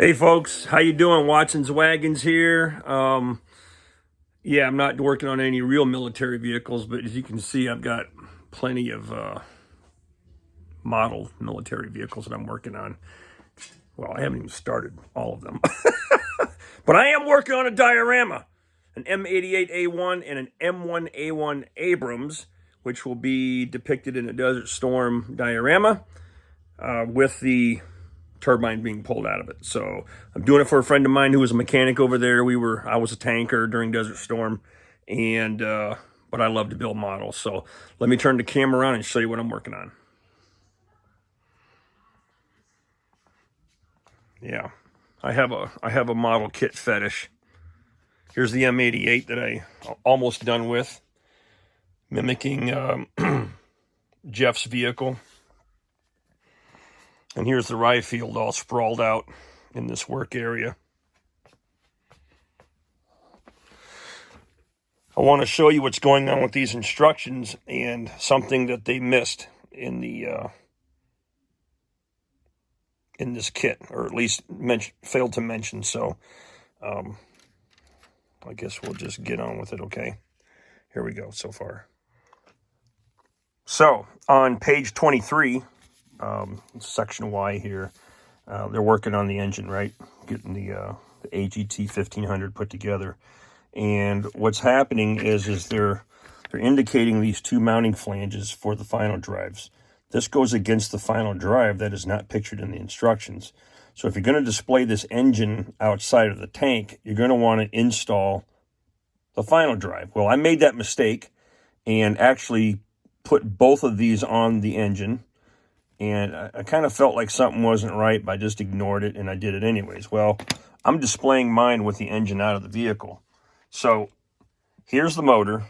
Hey folks, how you doing? Watson's Wagons here. Yeah, I'm not working on any real military vehicles, but as you can see, I've got plenty of model military vehicles that I'm working on. Well, I haven't even started all of them, but I am working on a diorama, an M88A1 and an M1A1 Abrams, which will be depicted in a Desert Storm diorama with the turbine being pulled out of it. So I'm doing it for a friend of mine who was a mechanic over there. I was a tanker during Desert Storm, and but I love to build models. So let me turn the camera on and show you what I'm working on. Yeah, I have a model kit fetish. Here's the M88 that I almost done with, mimicking Jeff's vehicle. And here's the rye field all sprawled out in this work area. I want to show you what's going on with these instructions and something that they missed in this kit, or at least failed to mention. So I guess we'll just get on with it, okay? Here we go so far. So on page 23, section Y here, they're working on the engine, right? Getting the AGT 1500 put together. And what's happening is they're indicating these two mounting flanges for the final drives. This goes against the final drive that is not pictured in the instructions. So if you're going to display this engine outside of the tank, you're going to want to install the final drive. Well, I made that mistake and actually put both of these on the engine. And I kind of felt like something wasn't right, but I just ignored it and I did it anyways. Well, I'm displaying mine with the engine out of the vehicle. So here's the motor.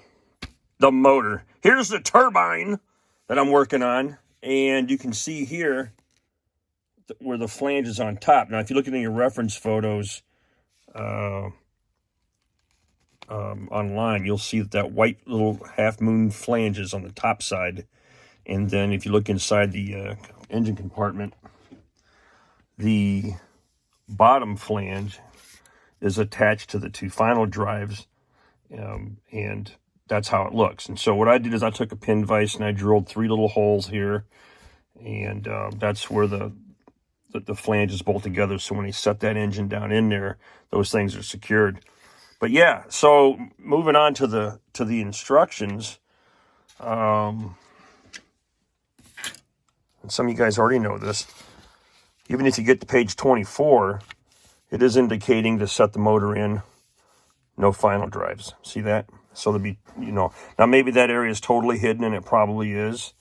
Here's the turbine that I'm working on. And you can see here where the flange is on top. Now, if you look at your reference photos online, you'll see that white little half-moon flange is on the top side. And then if you look inside the engine compartment, the bottom flange is attached to the two final drives, and that's how it looks. And so what I did is I took a pin vise and I drilled 3 little holes here, and that's where the flanges bolt together. So when you set that engine down in there, those things are secured. But yeah, so moving on to the instructions. And some of you guys already know this. Even if you get to page 24, it is indicating to set the motor in, no final drives. See that? So there'll be, now maybe that area is totally hidden, and it probably is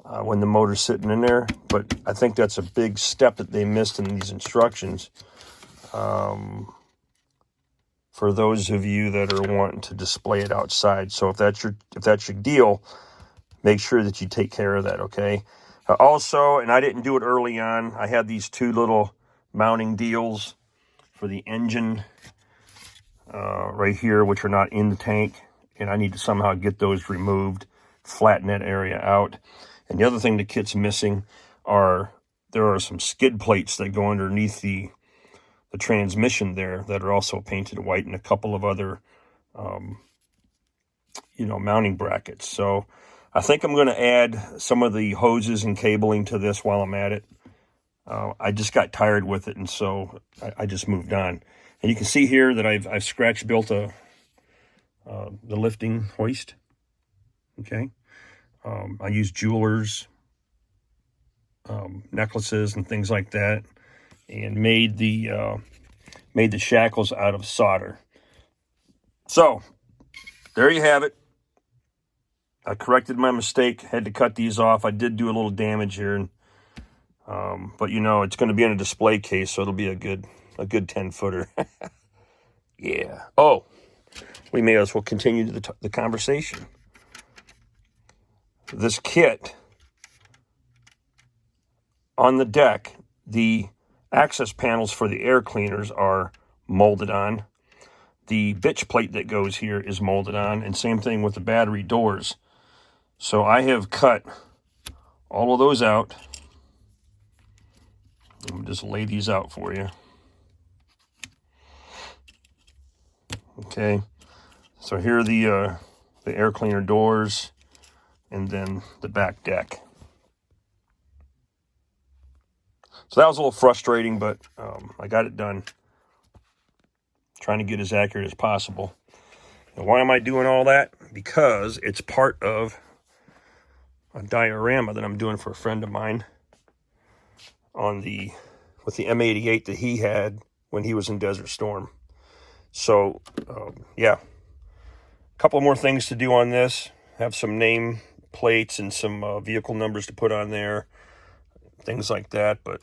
when the motor's sitting in there. But I think that's a big step that they missed in these instructions. For those of you that are wanting to display it outside. So if that's your deal, make sure that you take care of that, okay? Also, and I didn't do it early on, I had these 2 little mounting deals for the engine right here, which are not in the tank, and I need to somehow get those removed, flatten that area out. And the other thing the kit's missing there are some skid plates that go underneath the transmission there that are also painted white, and a couple of other mounting brackets. So I think I'm going to add some of the hoses and cabling to this while I'm at it. I just got tired with it, and so I just moved on. And you can see here that I've scratch built the lifting hoist. Okay, I use jewelers, necklaces, and things like that, and made the shackles out of solder. So there you have it. I corrected my mistake, had to cut these off. I did do a little damage here, but it's going to be in a display case, so it'll be a good 10-footer. Yeah. Oh, we may as well continue the conversation. This kit, on the deck, the access panels for the air cleaners are molded on. The bitch plate that goes here is molded on, and same thing with the battery doors. So I have cut all of those out. Let me just lay these out for you. Okay, so here are the air cleaner doors, and then the back deck. So that was a little frustrating, but I got it done. Trying to get as accurate as possible. And why am I doing all that? Because it's part of a diorama that I'm doing for a friend of mine with the M88 that he had when he was in Desert Storm. So, yeah. A couple more things to do on this. Have some name plates and some vehicle numbers to put on there. Things like that, but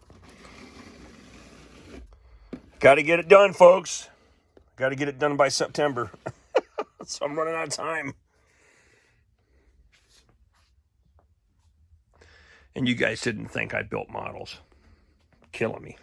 got to get it done, folks. Got to get it done by September. So I'm running out of time. And you guys didn't think I built models. Killing me.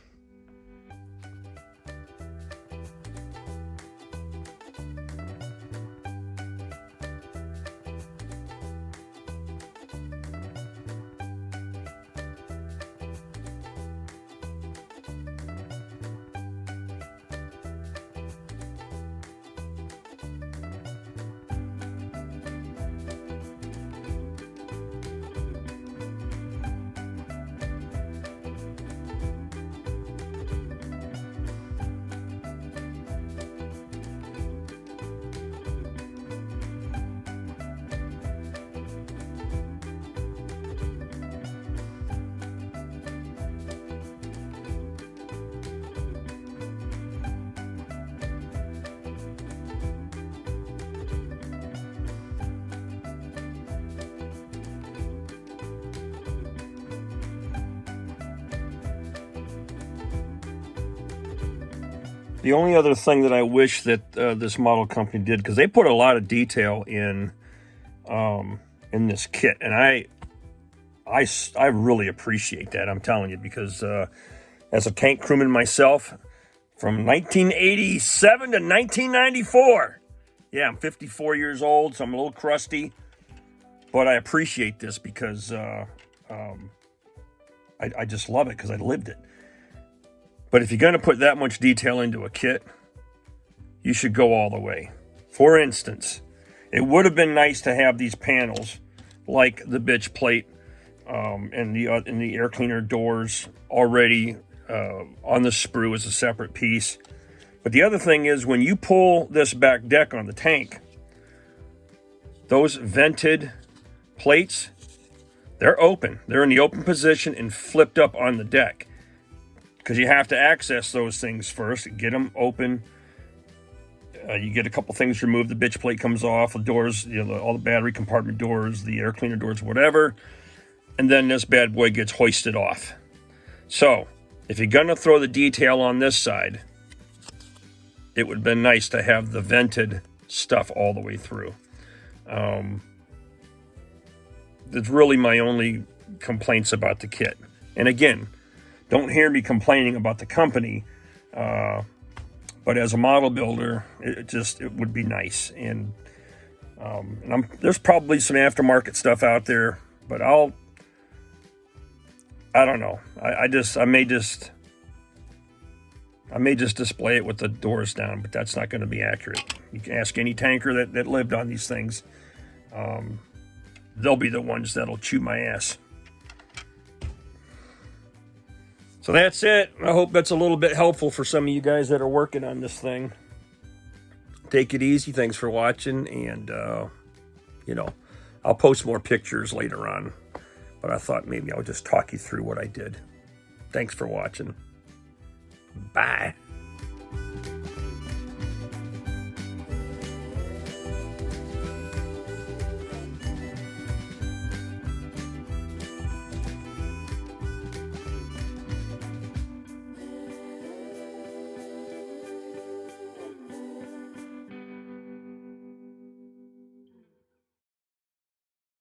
The only other thing that I wish that this model company did, because they put a lot of detail in this kit, and I really appreciate that. I'm telling you, because as a tank crewman myself, from 1987 to 1994, yeah, I'm 54 years old, so I'm a little crusty, but I appreciate this because I just love it because I lived it. But if you're going to put that much detail into a kit, you should go all the way. For instance, it would have been nice to have these panels, like the bitch plate and the air cleaner doors, already on the sprue as a separate piece. But the other thing is, when you pull this back deck on the tank, those vented plates, they're open. They're in the open position and flipped up on the deck, because you have to access those things first, get them open. You get a couple things removed, the bitch plate comes off, the doors, all the battery compartment doors, the air cleaner doors, whatever, and then this bad boy gets hoisted off. So, if you're gonna throw the detail on this side, it would have been nice to have the vented stuff all the way through. That's really my only complaints about the kit. And again, don't hear me complaining about the company, but as a model builder, it would be nice. And there's probably some aftermarket stuff out there, but I don't know. I may just display it with the doors down, but that's not going to be accurate. You can ask any tanker that lived on these things. They'll be the ones that'll chew my ass. So that's it. I hope that's a little bit helpful for some of you guys that are working on this thing. Take it easy. Thanks for watching. And, I'll post more pictures later on. But I thought maybe I'll just talk you through what I did. Thanks for watching. Bye.